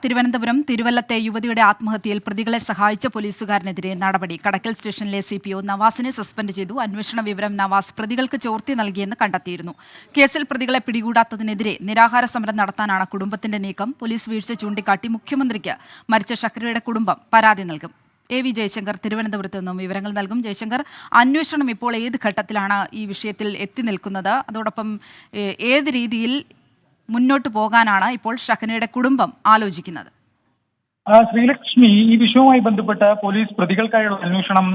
തിരുവനന്തപുരം തിരുവല്ലത്തെ യുവതിയുടെ ആത്മഹത്യയിൽ പ്രതികളെ സഹായിച്ച പോലീസുകാരനെതിരെ നടപടി. കടക്കൽ സ്റ്റേഷനിലെ CPO നവാസിനെ സസ്പെൻഡ് ചെയ്തു. അന്വേഷണ വിവരം നവാസ് പ്രതികൾക്ക് ചോർത്തി നൽകിയെന്ന് കണ്ടെത്തിയിരുന്നു. കേസിൽ പ്രതികളെ പിടികൂടാത്തതിനെതിരെ നിരാഹാര സമരം നടത്താനാണ് കുടുംബത്തിന്റെ നീക്കം. പോലീസ് വീഴ്ച ചൂണ്ടിക്കാട്ടി മുഖ്യമന്ത്രിക്ക് മരിച്ച ഷക്കീറയുടെ കുടുംബം പരാതി നൽകും. AV ജയശങ്കർ തിരുവനന്തപുരത്ത് നിന്നും വിവരങ്ങൾ നൽകും. ജയശങ്കർ, അന്വേഷണം ഇപ്പോൾ ഏത് ഘട്ടത്തിലാണ് ഈ വിഷയത്തിൽ എത്തി നിൽക്കുന്നത്? അതോടൊപ്പം ഏത് രീതിയിൽ മുന്നോട്ട് പോകാനാണ് ഇപ്പോൾ ഷഹനയുടെ കുടുംബം ആലോചിക്കുന്നത്? ശ്രീലക്ഷ്മി, ഈ വിഷയവുമായി ബന്ധപ്പെട്ട് പോലീസ് പ്രതികൾക്കായുള്ള അന്വേഷണം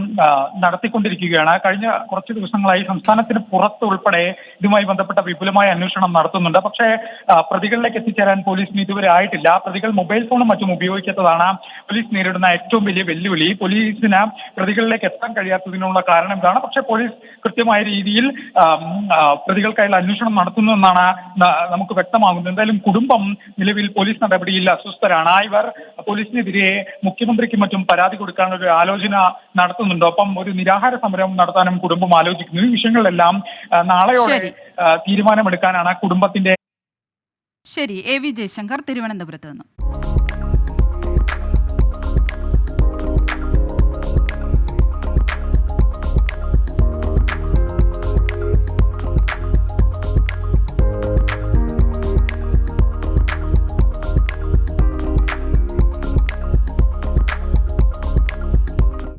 നടത്തിക്കൊണ്ടിരിക്കുകയാണ്. കഴിഞ്ഞ കുറച്ച് ദിവസങ്ങളായി സംസ്ഥാനത്തിന് പുറത്ത് ഉൾപ്പെടെ ഇതുമായി ബന്ധപ്പെട്ട വിപുലമായ അന്വേഷണം നടത്തുന്നുണ്ട്. പക്ഷേ പ്രതികളിലേക്ക് എത്തിച്ചേരാൻ പോലീസിന് ഇതുവരെ ആയിട്ടില്ല. പ്രതികൾ മൊബൈൽ ഫോണും മറ്റും ഉപയോഗിക്കാത്തതാണ് പോലീസ് നേരിടുന്ന ഏറ്റവും വലിയ വെല്ലുവിളി. പോലീസിന് പ്രതികളിലേക്ക് എത്താൻ കഴിയാത്തതിനുള്ള കാരണം ഇതാണ്. പക്ഷേ പോലീസ് കൃത്യമായ രീതിയിൽ പ്രതികൾക്കായുള്ള അന്വേഷണം നടത്തുന്നതെന്നാണ് നമുക്ക് വ്യക്തമാകുന്നത്. എന്തായാലും കുടുംബം നിലവിൽ പോലീസ് നടപടിയിൽ അസ്വസ്ഥരാണ്. ഇവർ പോലീസിനെതിരെ മുഖ്യമന്ത്രിക്കും മറ്റും പരാതി കൊടുക്കാനൊരു ആലോചന നടത്തുന്നുണ്ട്. ഒപ്പം ഒരു നിരാഹാര സമരം നടത്താനും കുടുംബം ആലോചിക്കുന്നു. ഈ വിഷയങ്ങളിലെല്ലാം നാളെയോടെ തീരുമാനമെടുക്കാനാണ് കുടുംബത്തിന്റെ. ശരി, AV ജയശങ്കർ തിരുവനന്തപുരത്ത് നിന്നും.